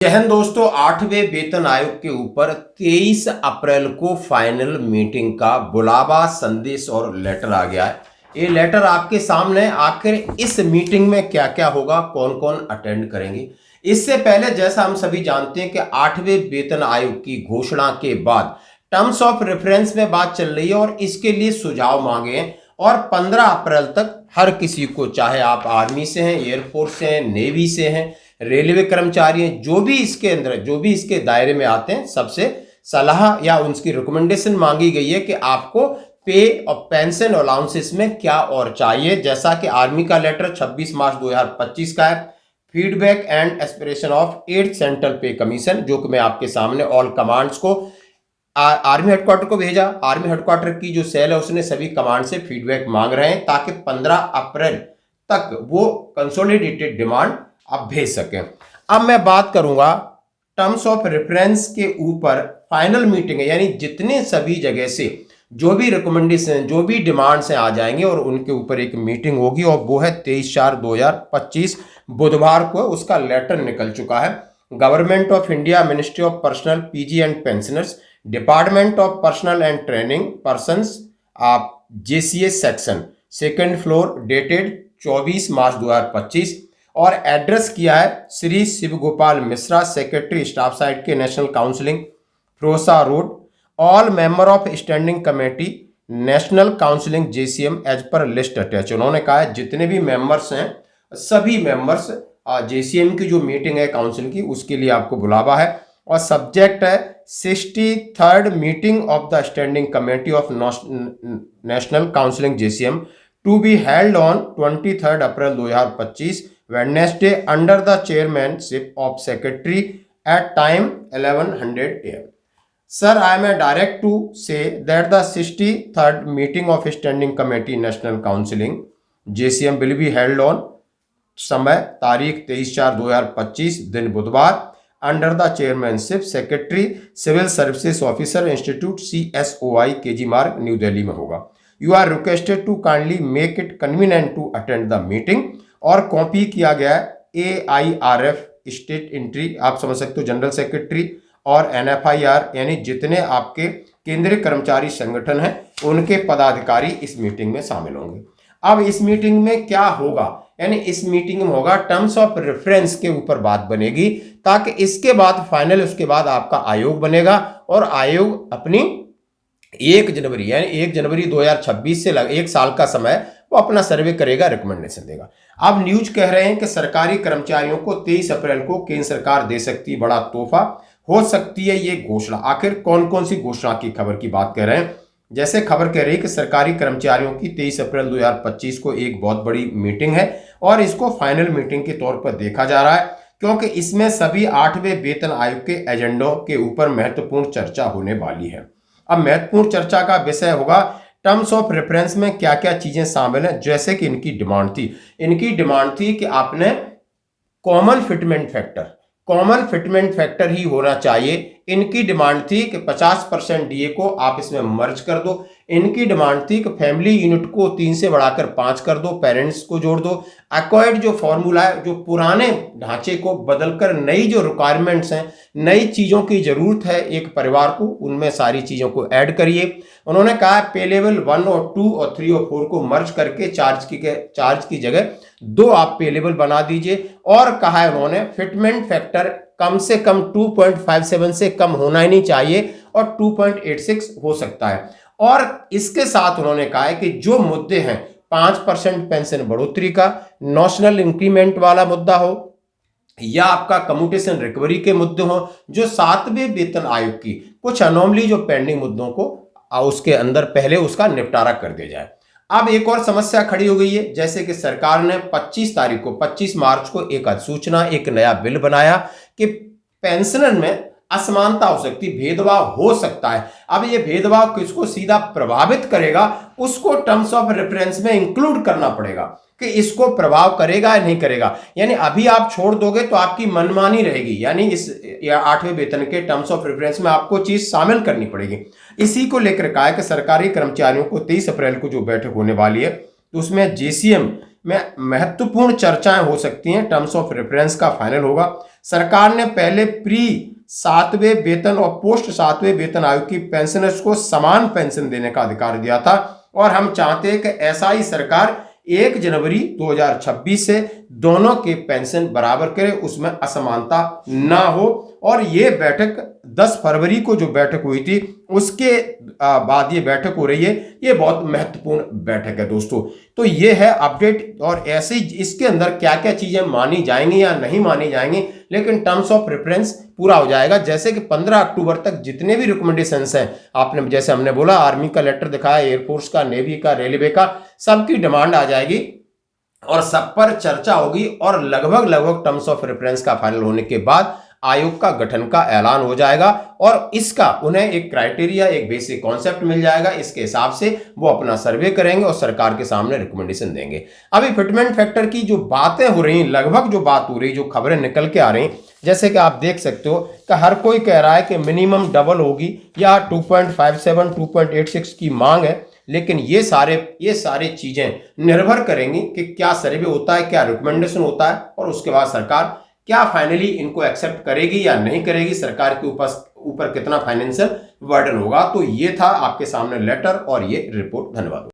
जय हिंद दोस्तों, 8वें वेतन आयोग के ऊपर 23 अप्रैल को फाइनल मीटिंग का बुलावा, संदेश और लेटर आ गया है। ये लेटर आपके सामने है। आखिर इस मीटिंग में क्या क्या होगा, कौन कौन अटेंड करेंगे। इससे पहले जैसा हम सभी जानते हैं कि 8वें वेतन आयोग की घोषणा के बाद टर्म्स ऑफ रेफरेंस में बात चल रही है और इसके लिए सुझाव मांगे हैं और 15 अप्रैल तक हर किसी को, चाहे आप आर्मी से हैं, एयरफोर्स से हैं, नेवी से हैं, रेलवे कर्मचारी हैं, जो भी इसके अंदर, जो भी इसके दायरे में आते हैं, सबसे सलाह या उनकी रिकमेंडेशन मांगी गई है कि आपको पे और पेंशन अलाउंसेस में क्या और चाहिए। जैसा कि आर्मी का लेटर 26 मार्च 2025 का है, feedback and aspiration of 8th central पे कमीशन, जो कि मैं आपके सामने ऑल कमांड्स को आर्मी हेडक्वार्टर को भेजा। आर्मी हेडक्वार्टर की जो सेल है उसने सभी कमांड से फीडबैक मांग रहे हैं ताकि 15 अप्रैल तक वो कंसोलिडेटेड डिमांड आप भेज सकें। अब मैं बात करूंगा टर्म्स ऑफ रेफरेंस के ऊपर फाइनल मीटिंग है, यानी जितने सभी जगह से जो भी रिकमेंडेशन, जो भी डिमांड्स हैं आ जाएंगे और उनके ऊपर एक मीटिंग होगी और वो है 23/4/2025 बुधवार को। उसका लेटर निकल चुका है। Government of India, ministry of personnel, PG and pensioners, department of personnel and training persons, आप JCS section, 2nd floor, dated 24 March 2025 और एड्रेस किया है Shri Shiv Gopal Mishra, secretary staff side के, national counselling, Ferozshah road. All member of standing committee, national counselling, JCM as per list attach. उन्होंने कहा है जितने भी मेंबर्स हैं, सभी मेंबर्स जेसीएम की जो मीटिंग है काउंसिल की, उसके लिए आपको बुलावा है और सब्जेक्ट है 63rd meeting of the standing committee of national counselling JCM to be held on 23 April 2025 Wednesday under the chairmanship of secretary at time 1100 AM. Sir, I am direct to say that the 63rd meeting of standing committee national counseling JCM will be held on समय तारीख 23/4/2025 दिन बुधवार under the chairmanship secretary civil services officer institute CSOI KG Marg new Delhi में होगा। You are requested to kindly make it convenient to attend the meeting. और copy किया गया है AIRF स्टेट एंट्री, आप समझ सकते हो, जनरल सेक्रेटरी और NFIR, यानी जितने आपके केंद्रीय कर्मचारी संगठन हैं उनके पदाधिकारी इस मीटिंग में शामिल होंगे। अब इस मीटिंग में क्या होगा, यानी इस मीटिंग में होगा टर्म्स ऑफ रेफरेंस के ऊपर बात बनेगी, ताकि इसके बाद फाइनल, उसके बाद आपका आयोग बनेगा और आयोग अपनी 1 जनवरी यानी 1 जनवरी 2026 से एक साल का समय वो अपना सर्वे करेगा, रिकमेंडेशन देगा। अब न्यूज कह रहे हैं कि सरकारी कर्मचारियों को 23 अप्रैल को केंद्र सरकार दे सकती है बड़ा तोहफा, हो सकती है ये घोषणा। आखिर कौन कौन सी घोषणा की खबर की बात कर रहे हैं। जैसे खबर कह रही है कि सरकारी कर्मचारियों की 23 अप्रैल 2025 को एक बहुत बड़ी मीटिंग है और इसको फाइनल मीटिंग के तौर पर देखा जा रहा है, क्योंकि इसमें सभी 8वें वेतन आयोग के एजेंडों के ऊपर महत्वपूर्ण चर्चा होने वाली है। अब महत्वपूर्ण चर्चा का विषय होगा टर्म्स ऑफ रेफरेंस में क्या क्या चीजें शामिल हैं। जैसे कि इनकी डिमांड थी कि आपने कॉमन फिटमेंट फैक्टर ही होना चाहिए। इनकी डिमांड थी कि 50% डीए को आप इसमें मर्ज कर दो। इनकी डिमांड थी कि फैमिली यूनिट को 3 से बढ़ाकर 5 कर दो, पेरेंट्स को जोड़ दो। एक्वायर्ड जो फॉर्मूला है, जो पुराने ढांचे को बदलकर नई जो रिक्वायरमेंट्स हैं, नई चीज़ों की जरूरत है एक परिवार को, उनमें सारी चीज़ों को ऐड करिए। उन्होंने कहा पे लेवल 1 और 2 और 3 और 4 को मर्ज करके चार्ज की जगह 2 आप पे लेवल बना दीजिए। और कहा है उन्होंने फिटमेंट फैक्टर कम से कम 2.57 से कम होना ही नहीं चाहिए और 2.86 हो सकता है। और इसके साथ उन्होंने कहा है कि जो मुद्दे हैं 5% पेंशन बढ़ोतरी का, नॉशनल इंक्रीमेंट वाला मुद्दा हो या आपका कम्यूटेशन रिकवरी के मुद्दे हो, जो 7वें वेतन आयोग की कुछ अनोमली जो पेंडिंग मुद्दों को उसके अंदर पहले उसका निपटारा कर दिया जाए। अब एक और समस्या खड़ी हो गई है, जैसे कि सरकार ने 25 मार्च को एक अधिसूचना, एक नया बिल बनाया कि पेंशनर में असमानता हो सकती, भेदभाव हो सकता है। अब ये भेदभाव किसको सीधा प्रभावित करेगा, उसको टर्म्स ऑफ रेफरेंस में इंक्लूड करना पड़ेगा कि इसको प्रभाव करेगा या नहीं करेगा। यानी अभी आप छोड़ दोगे तो आपकी मनमानी रहेगी, यानी इस 8वें वेतन के टर्म्स ऑफ रेफरेंस में आपको चीज शामिल करनी पड़ेगी। इसी को लेकर कहा है कि सरकारी कर्मचारियों को 23 अप्रैल को जो बैठक होने वाली है, तो उसमें जेसीएम में महत्वपूर्ण चर्चाएं हो सकती हैं। टर्म्स ऑफ रेफरेंस का फाइनल होगा। सरकार ने पहले प्री 7वें वेतन और पोस्ट 7वें वेतन आयोग की पेंशनर्स को समान पेंशन देने का अधिकार दिया था और हम चाहते हैं कि ऐसा ही सरकार 1 जनवरी 2026 से दोनों के पेंशन बराबर करे, उसमें असमानता ना हो। और ये बैठक 10 फरवरी को जो बैठक हुई थी उसके बाद ये बैठक हो रही है। ये बहुत महत्वपूर्ण बैठक है दोस्तों। तो ये है अपडेट, और ऐसे ही इसके अंदर क्या क्या चीजें मानी जाएंगी या नहीं मानी जाएंगी, लेकिन टर्म्स ऑफ रेफरेंस पूरा हो जाएगा। जैसे कि 15 अक्टूबर तक जितने भी रिकमेंडेशंस हैं, आपने जैसे हमने बोला आर्मी का लेटर दिखाया, एयरफोर्स का, नेवी का, रेलवे का, सबकी डिमांड आ जाएगी और सब पर चर्चा होगी और लगभग टर्म्स ऑफ रेफरेंस का फाइनल होने के बाद आयोग का गठन का ऐलान हो जाएगा और इसका उन्हें एक क्राइटेरिया, एक बेसिक कॉन्सेप्ट मिल जाएगा। इसके हिसाब से वो अपना सर्वे करेंगे और सरकार के सामने रिकमेंडेशन देंगे। अभी फिटमेंट फैक्टर की जो बातें हो रही, लगभग जो बात हो रही, जो खबरें निकल के आ रही, जैसे कि आप देख सकते हो कि हर कोई कह रहा है कि मिनिमम डबल होगी या 2.57 2.86 की मांग है, लेकिन ये सारे चीजें निर्भर करेंगी कि क्या सर्वे होता है, क्या रिकमेंडेशन होता है और उसके बाद सरकार क्या फाइनली इनको एक्सेप्ट करेगी या नहीं करेगी, सरकार के ऊपर कितना फाइनेंशियल बर्डन होगा। तो ये था आपके सामने लेटर और ये रिपोर्ट। धन्यवाद।